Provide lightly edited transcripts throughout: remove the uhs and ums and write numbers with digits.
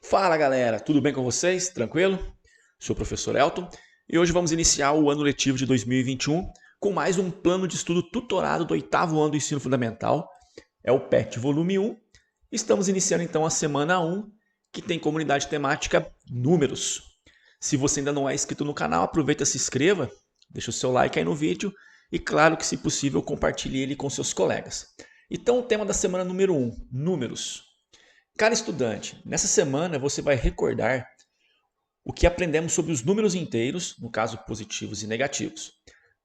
Fala galera, tudo bem com vocês? Tranquilo? Sou o professor Elton e hoje vamos iniciar o ano letivo de 2021 com mais um plano de estudo tutorado do 8º ano do ensino fundamental. É o PET volume 1. Estamos iniciando então a semana 1, que tem como unidade temática números. Se você ainda não é inscrito no canal, aproveita e se inscreva, deixa o seu like aí no vídeo e claro que se possível compartilhe ele com seus colegas. Então o tema da semana número 1, números. Cara estudante, nessa semana você vai recordar o que aprendemos sobre os números inteiros, no caso positivos e negativos,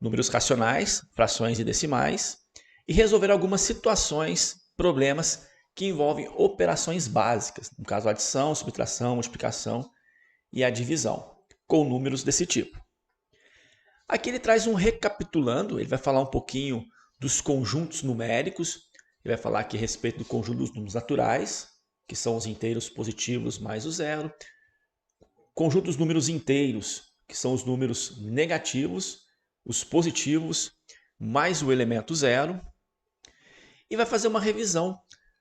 números racionais, frações e decimais, e resolver algumas situações, problemas que envolvem operações básicas, no caso adição, subtração, multiplicação e a divisão, com números desse tipo. Aqui ele traz um recapitulando, ele vai falar um pouquinho dos conjuntos numéricos, ele vai falar aqui a respeito do conjunto dos números naturais, que são os inteiros positivos mais o zero. Conjunto dos números inteiros, que são os números negativos, os positivos, mais o elemento zero. E vai fazer uma revisão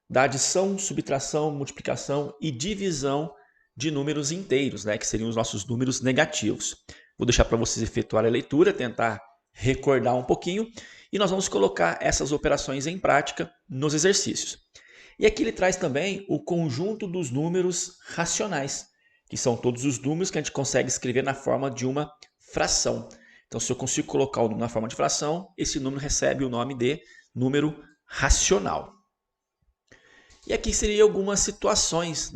da adição, subtração, multiplicação e divisão de números inteiros, que seriam os nossos números negativos. Vou deixar para vocês efetuar a leitura, tentar recordar um pouquinho, e nós vamos colocar essas operações em prática nos exercícios. E aqui ele traz também o conjunto dos números racionais, que são todos os números que a gente consegue escrever na forma de uma fração. Então, se eu consigo colocar o número na forma de fração, esse número recebe o nome de número racional. E aqui seriam algumas situações,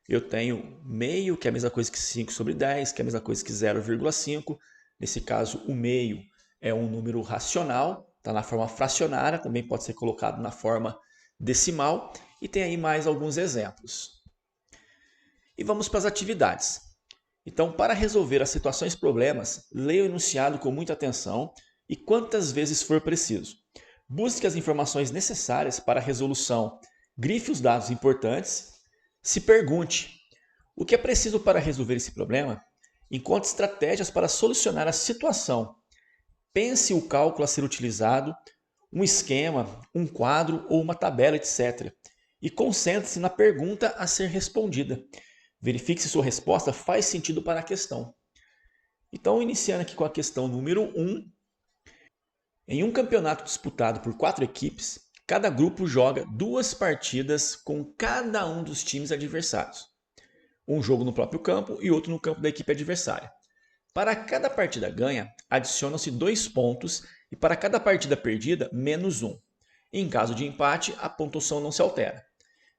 Eu tenho meio, que é a mesma coisa que 5 sobre 10, que é a mesma coisa que 0,5. Nesse caso, o meio é um número racional, está na forma fracionária, também pode ser colocado na forma decimal, e tem aí mais alguns exemplos. E vamos para as atividades. Então, para resolver as situações problemas, leia o enunciado com muita atenção e quantas vezes for preciso. Busque as informações necessárias para a resolução, grife os dados importantes, se pergunte: o que é preciso para resolver esse problema? Encontre estratégias para solucionar a situação. Pense o cálculo a ser utilizado, um esquema, um quadro ou uma tabela, etc. E concentre-se na pergunta a ser respondida. Verifique se sua resposta faz sentido para a questão. Então, iniciando aqui com a questão número 1. Em um campeonato disputado por 4 equipes, cada grupo joga 2 partidas com cada um dos times adversários. Um jogo no próprio campo e outro no campo da equipe adversária. Para cada partida ganha, adicionam-se 2 pontos e para cada partida perdida, menos 1. Em caso de empate, a pontuação não se altera.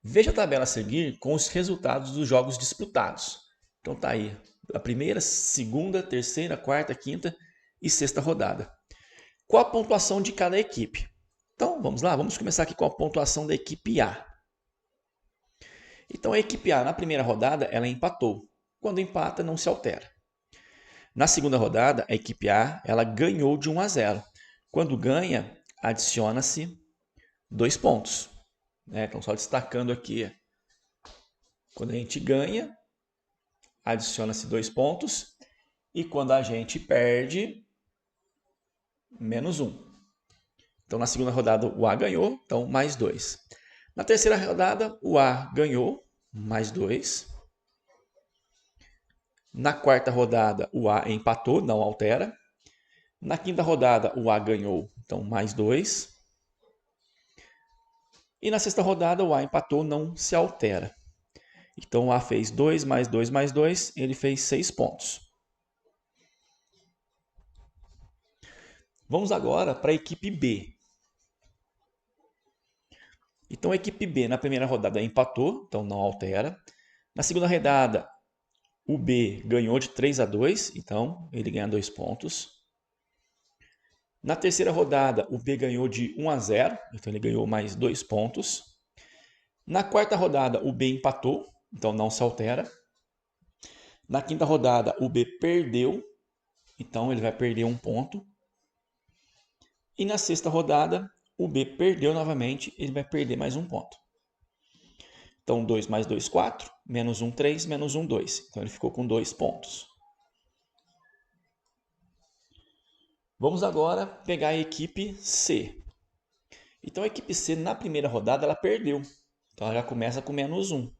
Veja a tabela a seguir com os resultados dos jogos disputados. Então tá aí a primeira, segunda, terceira, quarta, quinta e sexta rodada. Qual a pontuação de cada equipe? Então vamos lá, vamos começar aqui com a pontuação da equipe A. Então a equipe A na primeira rodada ela empatou. Quando empata não se altera. Na segunda rodada, a equipe A ela ganhou de 1 a 0. Quando ganha, adiciona-se 2 pontos. Então, só destacando aqui, quando a gente ganha, adiciona-se 2 pontos. E quando a gente perde, menos 1. Então, na segunda rodada, o A ganhou, então mais 2. Na terceira rodada, o A ganhou, mais 2. Na quarta rodada, o A empatou, não altera. Na quinta rodada, o A ganhou, então mais 2. E na sexta rodada, o A empatou, não se altera. Então, o A fez 2 mais 2 mais 2, ele fez 6 pontos. Vamos agora para a equipe B. Então, a equipe B na primeira rodada empatou, então não altera. Na segunda rodada, o B ganhou de 3 a 2, então ele ganha 2 pontos. Na terceira rodada, o B ganhou de 1 a 0, então ele ganhou mais 2 pontos. Na quarta rodada, o B empatou, então não se altera. Na quinta rodada, o B perdeu, então ele vai perder 1 ponto. E na sexta rodada, o B perdeu novamente, ele vai perder mais 1 ponto. Então, 2 mais 2, 4, menos 1, 3, menos 1, 2. Então, ele ficou com 2 pontos. Vamos agora pegar a equipe C. Então, a equipe C, na primeira rodada, ela perdeu. Então, ela já começa com menos 1.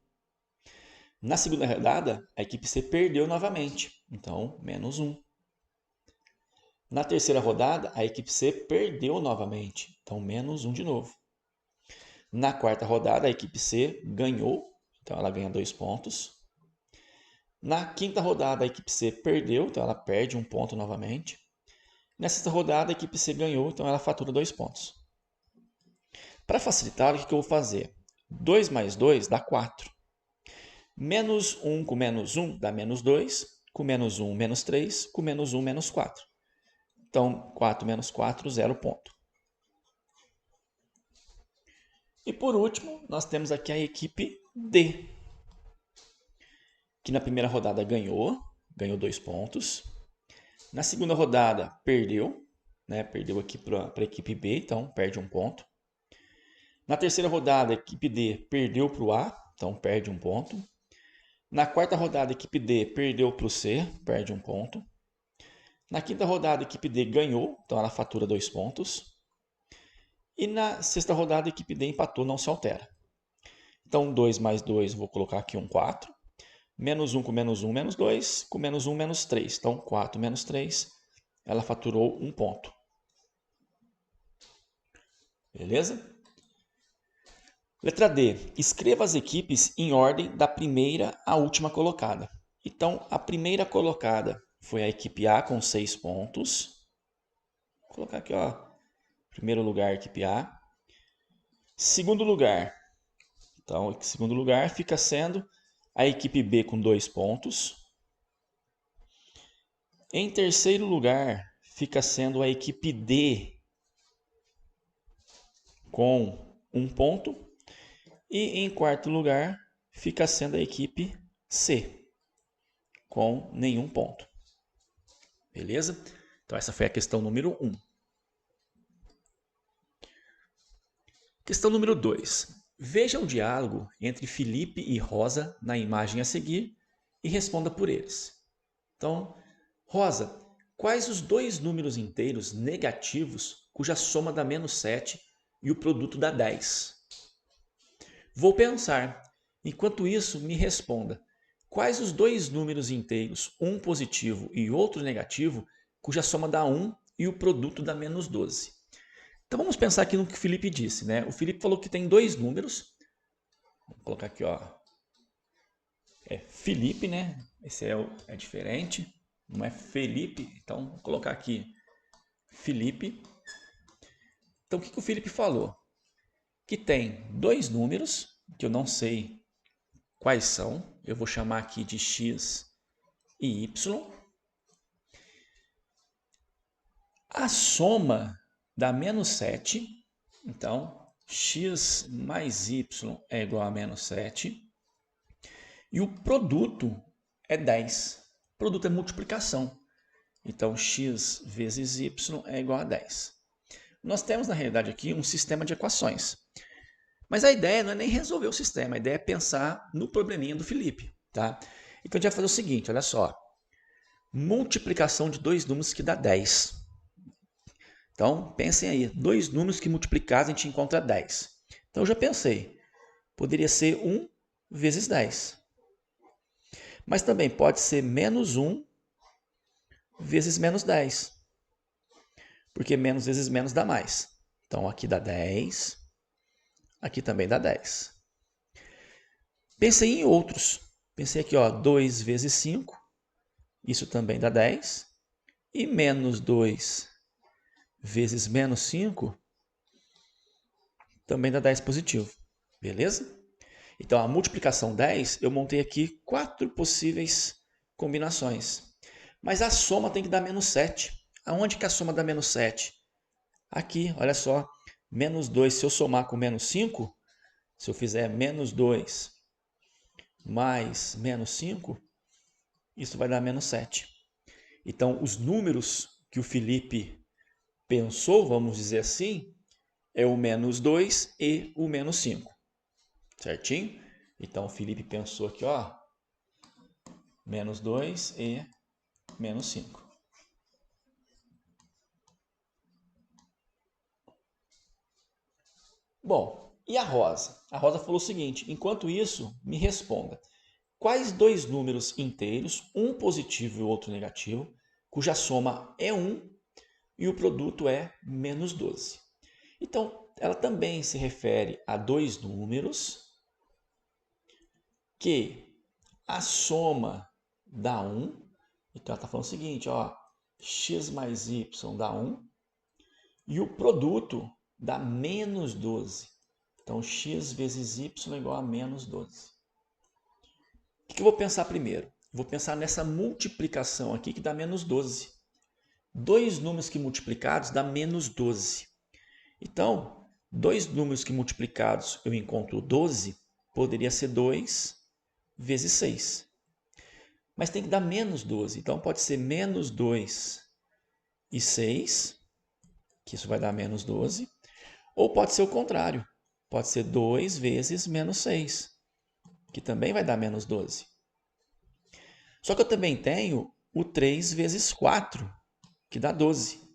Na segunda rodada, a equipe C perdeu novamente, então menos 1. Na terceira rodada, a equipe C perdeu novamente, então menos 1 de novo. Na quarta rodada, a equipe C ganhou, então ela ganha 2 pontos. Na quinta rodada, a equipe C perdeu, então ela perde 1 ponto novamente. Na sexta rodada, a equipe C ganhou, então ela fatura 2 pontos. Para facilitar, o que eu vou fazer? 2 mais 2 dá 4. Menos 1 com menos 1 dá menos 2. Com menos 1, menos 3. Com menos 1, menos 4. Então, 4 menos 4, 0 ponto. E por último, nós temos aqui a equipe D, que na primeira rodada ganhou 2 pontos. Na segunda rodada perdeu, perdeu aqui para a equipe B, então perde 1 ponto. Na terceira rodada, a equipe D perdeu para o A, então perde 1 ponto. Na quarta rodada, a equipe D perdeu para o C, perde 1 ponto. Na quinta rodada, a equipe D ganhou, então ela fatura 2 pontos. E na sexta rodada, a equipe D empatou, não se altera. Então, 2 mais 2, vou colocar aqui um 4. Menos 1 com menos 1, menos 2. Com menos 1, menos 3. Então, 4 menos 3, ela faturou 1 ponto. Beleza? Letra D. Escreva as equipes em ordem da primeira à última colocada. Então, a primeira colocada foi a equipe A com 6 pontos. Vou colocar aqui, ó. Primeiro lugar, equipe A. Segundo lugar. Então, em segundo lugar fica sendo a equipe B com 2 pontos. Em terceiro lugar fica sendo a equipe D com 1 ponto. E em quarto lugar fica sendo a equipe C com nenhum ponto. Beleza? Então essa foi a questão número 1. Questão número 2. Veja o diálogo entre Felipe e Rosa na imagem a seguir e responda por eles. Então, Rosa, quais os dois números inteiros negativos cuja soma dá menos 7 e o produto dá 10? Vou pensar. Enquanto isso, me responda. Quais os dois números inteiros, um positivo e outro negativo, cuja soma dá 1 e o produto dá menos 12? Então vamos pensar aqui no que o Felipe disse, né? O Felipe falou que tem dois números. Vou colocar aqui, ó. É Felipe, né? Esse é diferente. Não é Felipe. Então vou colocar aqui Felipe. Então o que o Felipe falou? Que tem dois números, que eu não sei quais são. Eu vou chamar aqui de x e y. A soma dá menos 7. Então, x mais y é igual a menos 7. E o produto é 10. O produto é multiplicação. Então, x vezes y é igual a 10. Nós temos, na realidade, aqui um sistema de equações. Mas a ideia não é nem resolver o sistema, a ideia é pensar no probleminha do Felipe. Tá? Então, a gente vai fazer o seguinte, olha só. Multiplicação de dois números que dá 10. Então, pensem aí, dois números que multiplicados a gente encontra 10. Então, eu já pensei, poderia ser 1 vezes 10. Mas também pode ser menos 1 vezes menos 10. Porque menos vezes menos dá mais. Então, aqui dá 10, aqui também dá 10. Pensei em outros. Pensei aqui, ó, 2 vezes 5, isso também dá 10. E menos 2 vezes menos 5 também dá 10 positivo. Beleza? Então, a multiplicação 10, eu montei aqui 4 possíveis combinações. Mas a soma tem que dar menos 7. Aonde que a soma dá menos 7? Aqui, olha só. Menos 2, se eu somar com menos 5, se eu fizer menos 2 mais menos 5, isso vai dar menos 7. Então, os números que o Felipe pensou, vamos dizer assim, é o menos 2 e o menos 5. Certinho? Então, o Felipe pensou aqui, ó, menos 2 e menos 5. Bom, e a Rosa? A Rosa falou o seguinte, enquanto isso, me responda. quais dois números inteiros, um positivo e o outro negativo, cuja soma é 1 e o produto é menos 12. Então, ela também se refere a dois números que a soma dá 1. Então, ela está falando o seguinte, ó, x mais y dá 1 e o produto dá menos 12. Então, x vezes y é igual a menos 12. O que eu vou pensar primeiro? Vou pensar nessa multiplicação aqui que dá menos 12. Dois números que multiplicados dá menos 12. Então, dois números que multiplicados eu encontro 12, poderia ser 2 vezes 6. Mas tem que dar menos 12. Então, pode ser menos 2 e 6, que isso vai dar menos 12. Ou pode ser o contrário. Pode ser 2 vezes menos 6, que também vai dar menos 12. Só que eu também tenho o 3 vezes 4, que dá 12.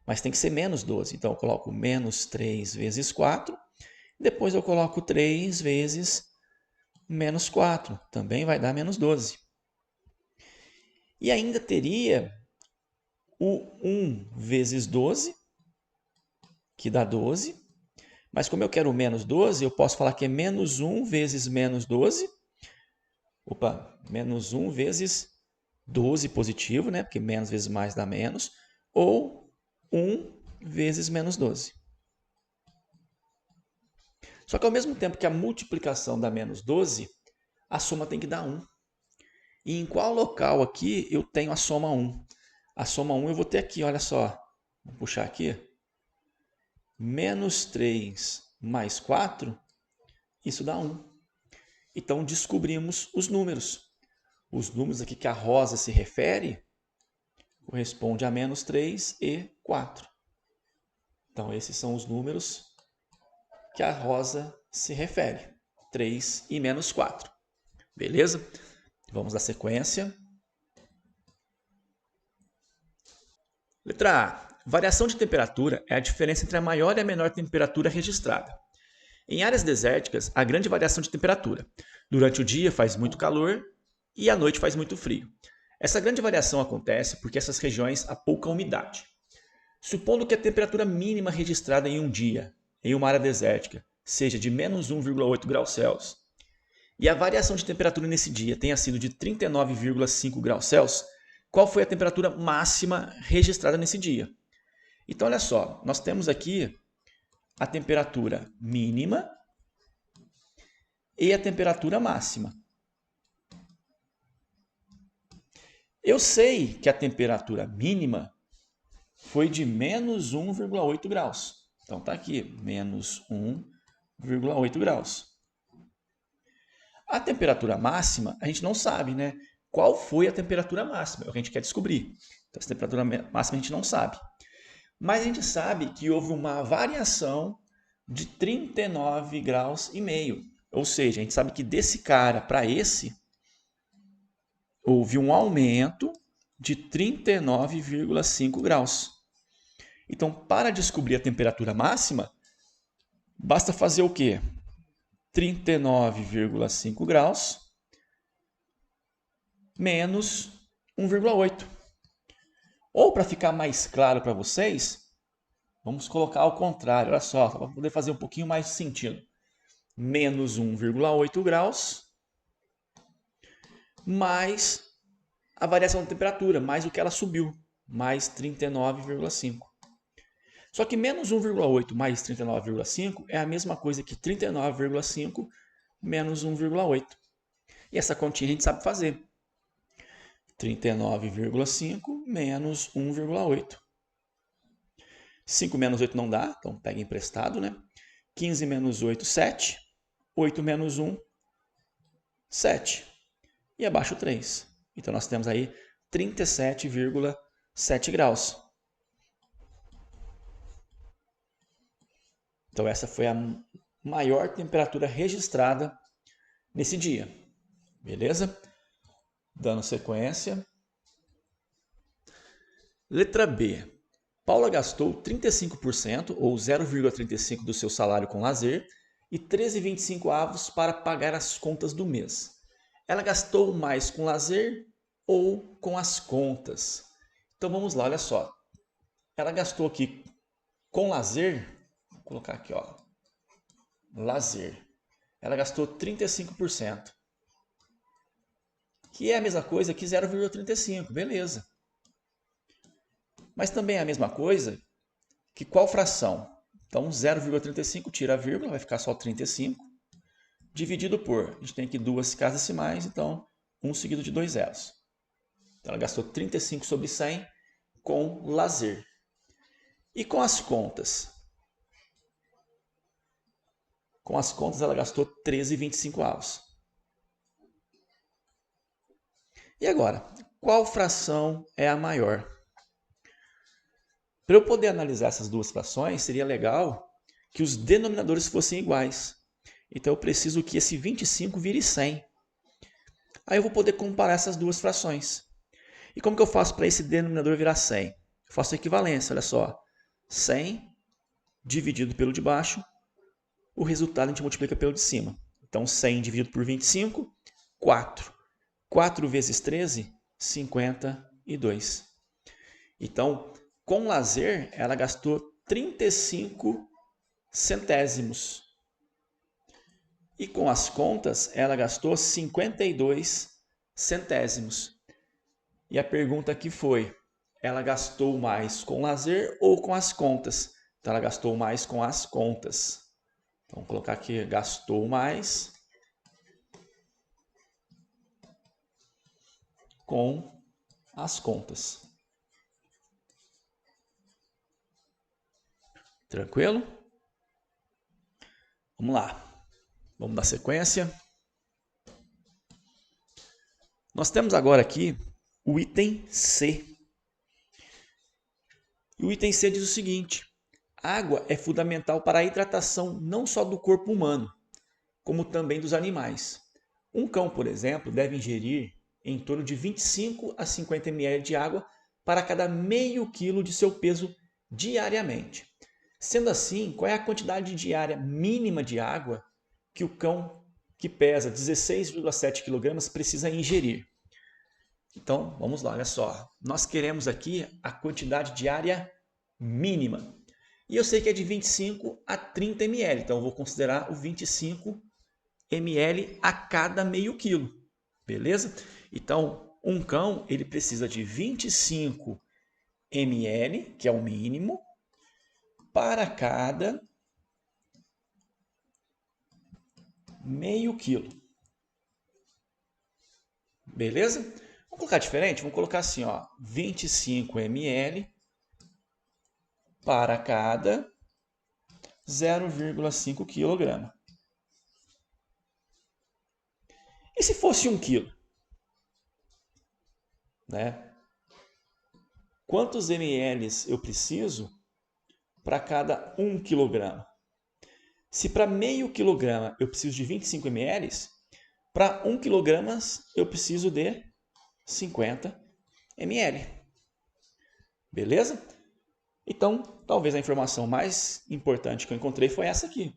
Mas tem que ser menos 12. Então, eu coloco menos 3 vezes 4. Depois eu coloco 3 vezes menos 4. Também vai dar menos 12. E ainda teria o 1 vezes 12, que dá 12. Mas como eu quero menos 12, eu posso falar que é menos 1 vezes menos 12. Opa, menos 1 vezes 12 positivo, né? Porque menos vezes mais dá menos. Ou 1 vezes menos 12. Só que ao mesmo tempo que a multiplicação dá menos 12, a soma tem que dar 1. E em qual local aqui eu tenho a soma 1? A soma 1 eu vou ter aqui, olha só. Vou puxar aqui. Menos 3 mais 4, isso dá 1. Então, descobrimos os números. Os números aqui que a Rosa se refere corresponde a menos 3 e 4. Então, esses são os números que a Rosa se refere. 3 e menos 4. Beleza? Vamos à sequência. Letra A. Variação de temperatura é a diferença entre a maior e a menor temperatura registrada. Em áreas desérticas, há grande variação de temperatura. Durante o dia faz muito calor e à noite faz muito frio. Essa grande variação acontece porque essas regiões há pouca umidade. Supondo que a temperatura mínima registrada em um dia, em uma área desértica, seja de menos 1,8 graus Celsius, e a variação de temperatura nesse dia tenha sido de 39,5 graus Celsius, qual foi a temperatura máxima registrada nesse dia? Então, olha só, nós temos aqui a temperatura mínima e a temperatura máxima. Eu sei que a temperatura mínima foi de menos 1,8 graus. Então, está aqui, menos 1,8 graus. A temperatura máxima, a gente não sabe, né? Qual foi a temperatura máxima? É o que a gente quer descobrir. Então, essa temperatura máxima a gente não sabe. Mas a gente sabe que houve uma variação de 39 graus e meio. Ou seja, a gente sabe que desse cara para esse, houve um aumento de 39,5 graus. Então, para descobrir a temperatura máxima, basta fazer o quê? 39,5 graus menos 1,8. Ou, para ficar mais claro para vocês, vamos colocar ao contrário. Olha só, para poder fazer um pouquinho mais sentido. Menos 1,8 graus mais a variação da temperatura, mais o que ela subiu, mais 39,5. Só que menos 1,8 mais 39,5 é a mesma coisa que 39,5 menos 1,8. E essa continha a gente sabe fazer. 39,5 menos 1,8. 5 menos 8 não dá, então pega emprestado, né? 15 menos 8, 7. 8 menos 1, 7. E abaixo 3. Então nós temos aí 37,7 graus. Então essa foi a maior temperatura registrada nesse dia. Beleza? Dando sequência. Letra B. Paula gastou 35% ou 0,35 do seu salário com lazer e 13,25 avos para pagar as contas do mês. ela gastou mais com lazer ou com as contas? Então vamos lá, olha só. Ela gastou aqui com lazer, vou colocar aqui, ó, lazer. Ela gastou 35%. Que é a mesma coisa que 0,35, beleza. Mas também é a mesma coisa que qual fração? Então 0,35 tira a vírgula, vai ficar só 35, dividido por, a gente tem aqui duas casas decimais, então 1 seguido de 2 zeros. Então ela gastou 35 sobre 100 com lazer. E com as contas? Com as contas ela gastou 13,25. E agora, qual fração é a maior? Para eu poder analisar essas duas frações, seria legal que os denominadores fossem iguais. Então eu preciso que esse 25 vire 100. Aí eu vou poder comparar essas duas frações. E como que eu faço para esse denominador virar 100? Eu faço a equivalência, olha só. 100 dividido pelo de baixo, o resultado a gente multiplica pelo de cima. Então 100 dividido por 25, 4. 4 vezes 13, 52. Então, com lazer, ela gastou 35 centésimos. E com as contas, ela gastou 52 centésimos. E a pergunta aqui foi, ela gastou mais com lazer ou com as contas? Então, ela gastou mais com as contas. Então, vou colocar aqui, gastou mais com as contas. Tranquilo? Vamos lá. Vamos dar sequência. Nós temos agora aqui o item C. E o item C diz o seguinte: água é fundamental para a hidratação não só do corpo humano, como também dos animais. Um cão, por exemplo, deve ingerir em torno de 25 a 50 ml de água para cada meio quilo de seu peso diariamente. Sendo assim, qual é a quantidade diária mínima de água que o cão que pesa 16,7 kg precisa ingerir? Então, vamos lá, olha só. Nós queremos aqui a quantidade diária mínima. E eu sei que é de 25 a 30 ml, então eu vou considerar o 25 ml a cada meio quilo. Beleza? Então, um cão ele precisa de 25 ml, que é o mínimo, para cada meio quilo. Beleza? Vamos colocar diferente? Vamos colocar assim, ó, 25 ml para cada 0,5 kg. E se fosse 1 quilo? Né? Quantos ml eu preciso para cada 1 kg? Se para meio quilograma eu preciso de 25 ml, para 1 kg eu preciso de 50 ml. Beleza? Então, talvez a informação mais importante que eu encontrei foi essa aqui.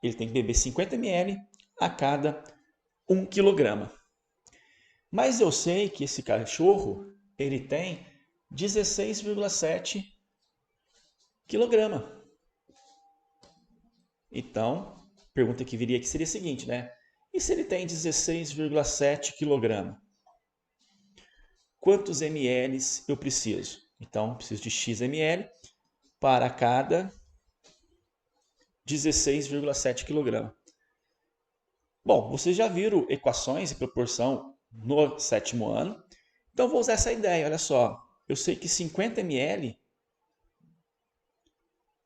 Ele tem que beber 50 ml a cada 1 kg. Mas eu sei que esse cachorro ele tem 16,7 kg. Então, a pergunta que viria aqui seria a seguinte, né? E se ele tem 16,7 kg? Quantos ml eu preciso? Então, preciso de x ml para cada 16,7 kg. Bom, vocês já viram equações e proporção no 7º ano. Então, vou usar essa ideia. Olha só, eu sei que 50 ml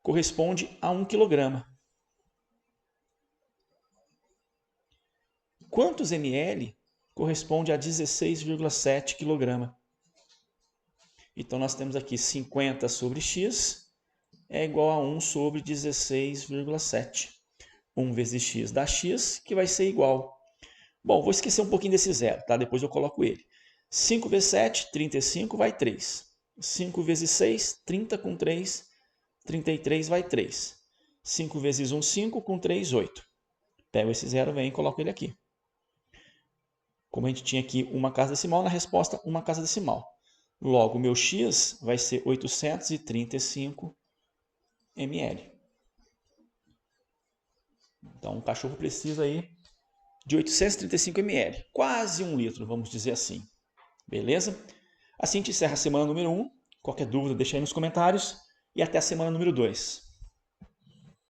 corresponde a 1 kg. Quantos ml corresponde a 16,7 kg? Então, nós temos aqui 50 sobre x é igual a 1 sobre 16,7. 1 vezes x dá x, que vai ser igual. Bom, vou esquecer um pouquinho desse zero, tá? Depois eu coloco ele. 5 vezes 7, 35, vai 3. 5 vezes 6, 30 com 3, 33 vai 3. 5 vezes 1, 5, com 3, 8. Pego esse zero, venho e coloco ele aqui. Como a gente tinha aqui uma casa decimal, na resposta, uma casa decimal. Logo, o meu x vai ser 835 ml. Então, o cachorro precisa aí de 835 ml, quase 1 litro, vamos dizer assim. Beleza? Assim a gente encerra a semana número 1. Qualquer dúvida, deixa aí nos comentários. E até a semana número 2.